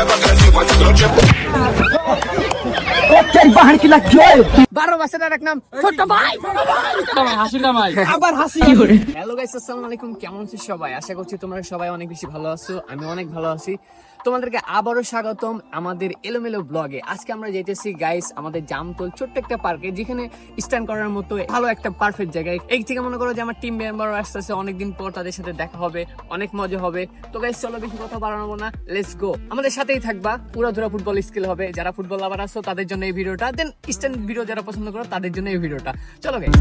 Hello guys আসসালামু আলাইকুম, কেমন আছো সবাই? আশা করছি তোমরা সবাই অনেক বেশি ভালো আছো। আমি অনেক ভালো আছি। তোমাদেরকে আবারও স্বাগতম আমাদের এলোমেলো ব্লগে। আজকে আমরা যাইতেছি গাইস আমাদের জামতল ছোট্ট একটা পার্কে, যেখানে স্ট্যান্ড করার মতো ভালো একটা পারফেক্ট জায়গায়। এই থেকে মনে করো যে আমার টিম মেম্বার আসতেছে, অনেকদিন পর তাদের সাথে দেখা হবে, অনেক মজা হবে। তো গাইস চলো বেশি কথা বাড়াবো না, লেটস গো। আমাদের সাথেই থাকবা, পুরোধুরা ফুটবল স্কিল হবে। যারা ফুটবল লাভার আছো তাদের জন্য এই ভিডিওটা, দেন স্ট্যান্ড ভিডিও যারা পছন্দ করো তাদের জন্য এই ভিডিওটা। চলো গাইস।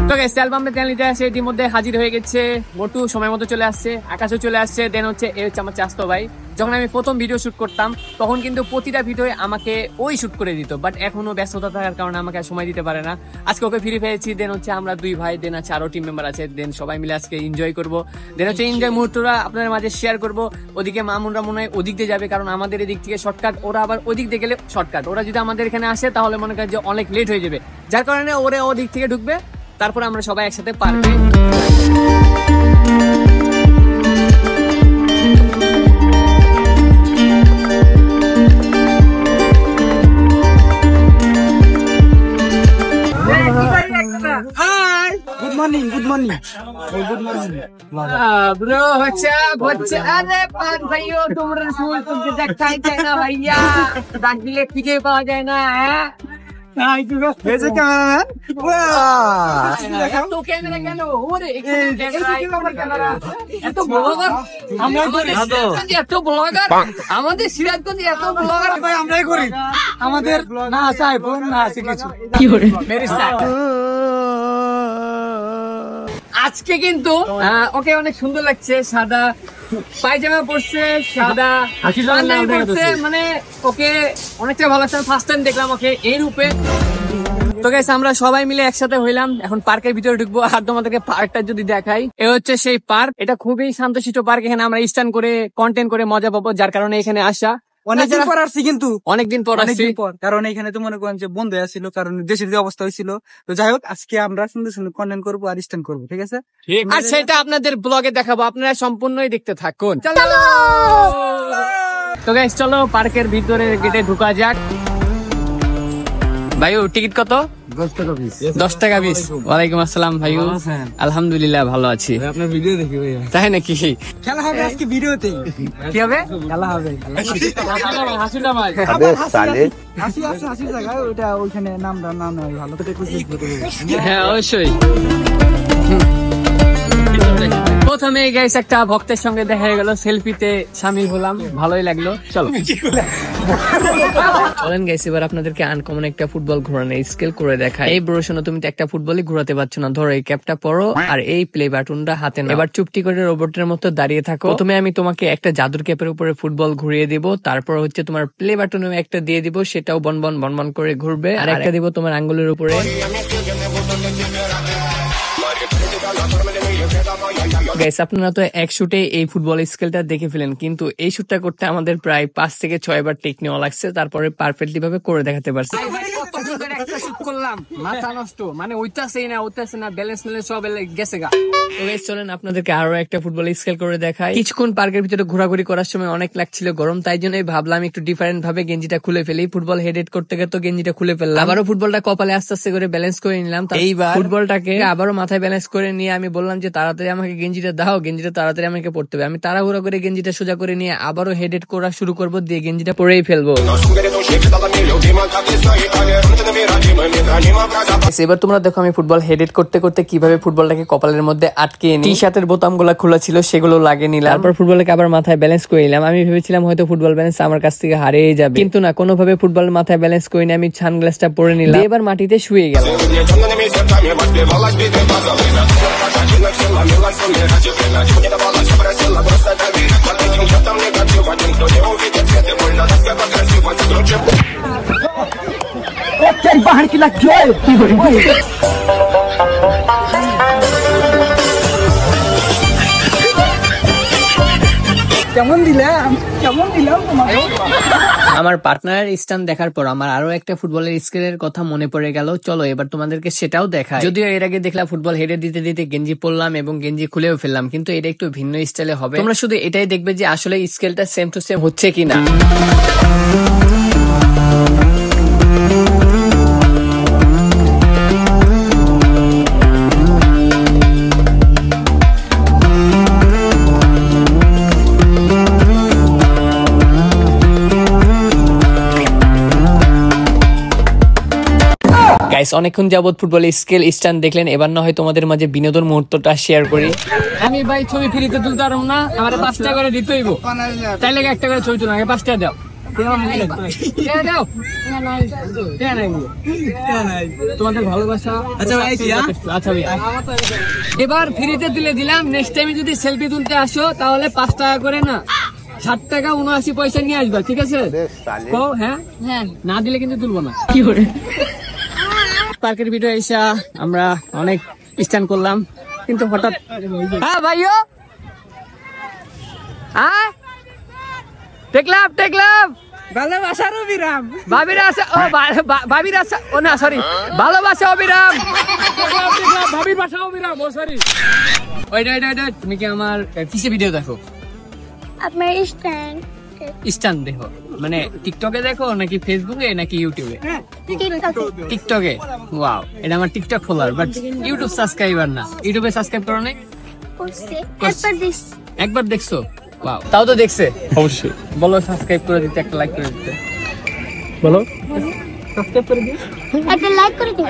তো গাইস অ্যালবামের চ্যানেলটা আছে ইতিমধ্যে হাজির হয়ে গেছে। মোটু সময় মতো চলে আসছে, আকাশও চলে আসছে, দেন হচ্ছে এই হচ্ছে আমার চাস্তো ভাই। যখন আমি প্রথম ভিডিও শুট করতাম তখন কিন্তু প্রতিটা ভিডিও আমাকে ওই শুট করে দিত, বাট এখনো ব্যস্ততা থাকার কারণে আমাকে সময় দিতে পারে না। আজকে ওকে ফ্রি পেয়েছি, দেন হচ্ছে আমরা দুই ভাই, দেন আছে আরো টিম মেম্বার আছে, দেন সবাই মিলে আজকে এনজয় করবো। দেন হচ্ছে এনজয় মুহূর্তটা আপনাদের মাঝে শেয়ার করবো। ওদিকে মামুনরা মনে হয় ওদিক দিয়ে যাবে, কারণ আমাদের এদিক থেকে শর্টকাট, ওরা আবার ওদিক দিয়ে গেলে শর্টকাট। ওরা যদি আমাদের এখানে আসে তাহলে মনে করেন যে অনেক লেট হয়ে যাবে, যার কারণে ওরা ওদিক থেকে ঢুকবে, তারপরে আমরা সবাই একসাথে পারবে। গুড মর্নিং ব্রো হচ্ছে আরে পান ভাইও, তোমরা ফুল তুলতে দেখাই যায় না ভাইয়া, ডাক দিলে খুঁজে পাওয়া যায় না। আমাদের সিরাজগঞ্জে এত ব্লগার ভাই আমরাই করি, আমাদের না আছে আইফোন, না আছে কিছু। আজকে কিন্তু ওকে অনেক সুন্দর লাগছে, সাদা পায়জামা পরছে, সাদা পাঞ্জাবি পরছে, মানে ওকে অনেকটা ভালো লাগছে। ফার্স্ট টাইম দেখলাম ওকে এই রূপে। তো গাইস আমরা সবাই মিলে একসাথে হইলাম, এখন পার্কের ভিতরে ঢুকবো। আর তোমাদেরকে পার্কটা যদি দেখাই, এ হচ্ছে সেই পার্ক। এটা খুবই শান্তশিষ্ট পার্ক, এখানে আমরা স্ট্যান্ড করে কন্টেন্ট করে মজা পাবো, যার কারণে এখানে আসা। অনেকদিন পর আসছি, কিন্তু অনেকদিন পর, কারণ এখানে তো মনে করেন যে বন্ধ আসছিল, কারণ দেশের যে অবস্থা হয়েছিল। তো যাই হোক, আজকে আমরা সুন্দর সুন্দর কন্টেন্ট করবো আর স্ট্যান্ড করবো, ঠিক আছে? আর সেটা আপনাদের ব্লগে দেখাবো, আপনারা সম্পূর্ণই দেখতে থাকুন। তো গাইস চলো পার্কের ভিতরে গেটে ঢুকা যাক। ভাইও টিকিট কত? 10 টাকা পিস। ওয়ালাইকুম আসসালাম ভাইও, আলহামদুলিল্লাহ ভালো আছি। আপনার ভিডিও দেখি ভাইয়া। তাই নাকি? খেলা হবে আজকে ভিডিওতে। কি হবে? খেলা হবে। হাসিটা ভাই হাসি জায়গা ওইটা, ওইখানে নাম ভালো করে হ্যাঁ অবশ্যই। প্রথমে গাইস একটা ভক্তের সঙ্গে দেখা গেল, সেলফিতে শামিল হলাম, ভালোই লাগলো। চলো চলেন গাইস, এবার আপনাদেরকে আনকমন একটা ফুটবল ঘোরানো স্কেল করে দেখাই। এই ব্রো শোনো, তুমি তো একটা ফুটবলই ঘোরাতে পারছো না, ধরো এই ক্যাপটা পরো আর এই প্লে বাটনটা হাতে নাও। এবার চুপটি করে রোবটের মতো দাঁড়িয়ে থাকো। প্রথমে আমি তোমাকে একটা জাদুর ক্যাপের উপরে ফুটবল ঘুরিয়ে দিব, তারপর হচ্ছে তোমার প্লে বাটনে একটা দিয়ে দিব, সেটাও বনবন বনবন করে ঘুরবে, আর একটা দিব তোমার আঙ্গুলের উপরে। গাইস আপনারা তো এক শুটে এই ফুটবল স্কেলটা দেখে ফেলেন, কিন্তু এই শুটটা করতে আমাদের প্রায় 5 থেকে 6 বার টেক নেওয়া লাগছে, তারপরে পারফেক্টলি ভাবে করে দেখাতে পারছি। মাথা নষ্ট, মানে ওইটাছেই না ব্যালেন্স নিলে সব গেছে গা। তো গাইস চলেন আপনাদেরকে আরো একটা ফুটবল স্কেল করে দেখাই। কিছুক্ষণ পার্কের ভিতরে ঘোরাঘুরি করার সময় অনেক লাগছিল গরম, তাই জন্যই ভাবলাম একটু ডিফারেন্ট ভাবে গেঞ্জিটা খুলে ফেলি। ফুটবল হেড করতে গেলে তো গেঞ্জিটা খুলে ফেললাম, আবারও ফুটবলটা কপালে আস্তে আস্তে করে ব্যালেন্স করে নিলাম। এইবার ফুটবলটাকে আবারও মাথায় ব্যালেন্স করে নিয়ে আমি বললাম যে তাড়াতাড়ি আমাকে গেঞ্জিটা দাও, গেঞ্জিটা তাড়াতাড়ি আমাকে পড়তে হবে। আমি তাড়াহুড়া করে গেঞ্জিটা সোজা করে নিয়ে আবারও হেড করা শুরু করবো, দিয়ে গেঞ্জিটা পরেই ফেলবো। এবার তোমরা দেখো আমি ফুটবল হেড করতে করতে কিভাবে ফুটবলটাকে কপালের মধ্যে আটকে টি শার্টের বোতাম গুলা খোলা ছিল সেগুলো লাগিয়ে নিলাম, তারপর ফুটবলকে আবার মাথায় ব্যালেন্স করে নিলাম। আমি ভেবেছিলাম হয়তো ফুটবল ব্যালেন্স আমার কাছ থেকে হারিয়ে যাবে, কিন্তু না, কোনোভাবে ফুটবল মাথায় ব্যালেন্স করে নিয়ে আমি সানগ্লাসটা পরে নিলাম, এবার মাটিতে শুয়ে গেলাম। बाहर की लग কেমন দিলাম তোমাকে? আমার পার্টনারের স্টান দেখার পর আমার আরো একটা ফুটবলের স্কিলের কথা মনে পড়ে গেল। চলো এবার তোমাদেরকে সেটাও দেখাই। যদিও এর আগে দেখলাম ফুটবল হেডে দিতে দিতে গেঞ্জি পরলাম এবং গেঞ্জি খুলেও ফেললাম, কিন্তু এটা একটু ভিন্ন স্টাইলে হবে। তোমরা শুধু এটাই দেখবে যে আসলে স্কেলটা সেম টু সেম হচ্ছে কিনা। গাইস, অনেকক্ষণ যাবত ফুটবল স্কেল স্ট্যান্ড দেখলেন, এবার না হয় তোমাদের মাঝে বিনোদন মুহূর্তটা শেয়ার করি। আমি ভাই ছবি ফ্রিতে তুলতে পারবো না, আমার 5 টাকা করে দিতে হইব। তাইলে 1 টাকা করে ছবি তুলো, আগে 5 টাকা দাও। তোমাদের ভালোবাসা। আচ্ছা ভাই, আচ্ছা ভাই, এবার ফ্রিতে তুলে দিলাম। নেক্সট টাইমে যদি সেলফি তুলতে আসো তাহলে 5 টাকা করে না 60 টাকা 79 পয়সা নিয়ে আসবা, ঠিক আছে? হ্যাঁ হ্যাঁ, না দিলে কিন্তু তুলবো না। কি করে পার্কের ভিডিও এসা আমরা অনেক স্ট্যান্ড করলাম, কিন্তু হঠাৎ হ্যাঁ ভাইও হ্যাঁ দেখলাম ভালোবাসার অবিরাম। ভাবিরা আছে, ও ভাবির আছে, ও না সরি, ভালোবাসা অবিরাম, ভাবির ভাষা অবিরাম, ও সরি। ওইটা তুমি কি আমার কিসে ভিডিও দেখো? আপনার স্ট্যান্ড দেখো মানে টিকটকে দেখো নাকি ফেসবুকে নাকি ইউটিউবে? টিকটকে। ওয়াও, এটা আমার TikTok follower, but YouTube subscriber না। ইউটিউবে সাবস্ক্রাইব করো না? একবার দেখছো? ওয়াও, তাও তো দেখছে অবশ্যই। বলো সাবস্ক্রাইব করে দিতে, একটা লাইক করে দিতে বলো। সাবস্ক্রাইব করে দিই, একটা লাইক করে দিন।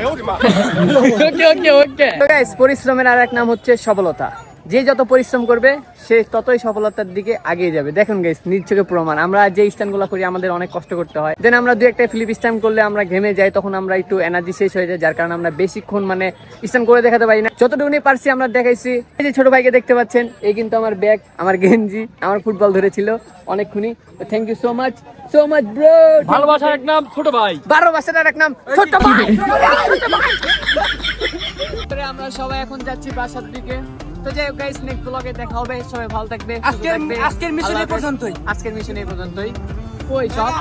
ওকে। তো গাইস, পরিশ্রমের আর এক নাম হচ্ছে সফলতা। যে যত পরিশ্রম করবে সে ততই সফলতার দিকে এগিয়ে যাবে। দেখুন গাইস, নিজ চোখে প্রমাণ। আমরা যে স্ট্যান্ড গুলো করি আমাদের অনেক কষ্ট করতে হয়, দেন আমরা 2-1 ফ্লিপ স্ট্যান্ড করলে আমরা ঘেমে যাই, তখন আমরা একটু এনার্জি শেষ হয়ে যায়, যার কারণে আমরা বেশিক্ষণ মানে স্ট্যান্ড করে দেখাতে পারি না। যতটুকুনি পারছি আমরা দেখাইছি। এই যে ছোট ভাইকে দেখতে পাচ্ছেন, এই কিন্তু আমার ব্যাগ, আমার গেঞ্জি, আমার ফুটবল ধরেছিল অনেকক্ষণই। Thank you so much bro. ভালোবাসার এক নাম ছোট ভাই, ভালোবাসার এক নাম ছোট ভাই। আমরা সবাই এখন যাচ্ছি বাসার দিকে। তো যাই হোক গাইস, নেক্সট ব্লগে দেখা হবে। সবাই ভালো থাকবে। আজকের মিশন এই পর্যন্তই। আজকের মিশন এই পর্যন্তই। ওই চল।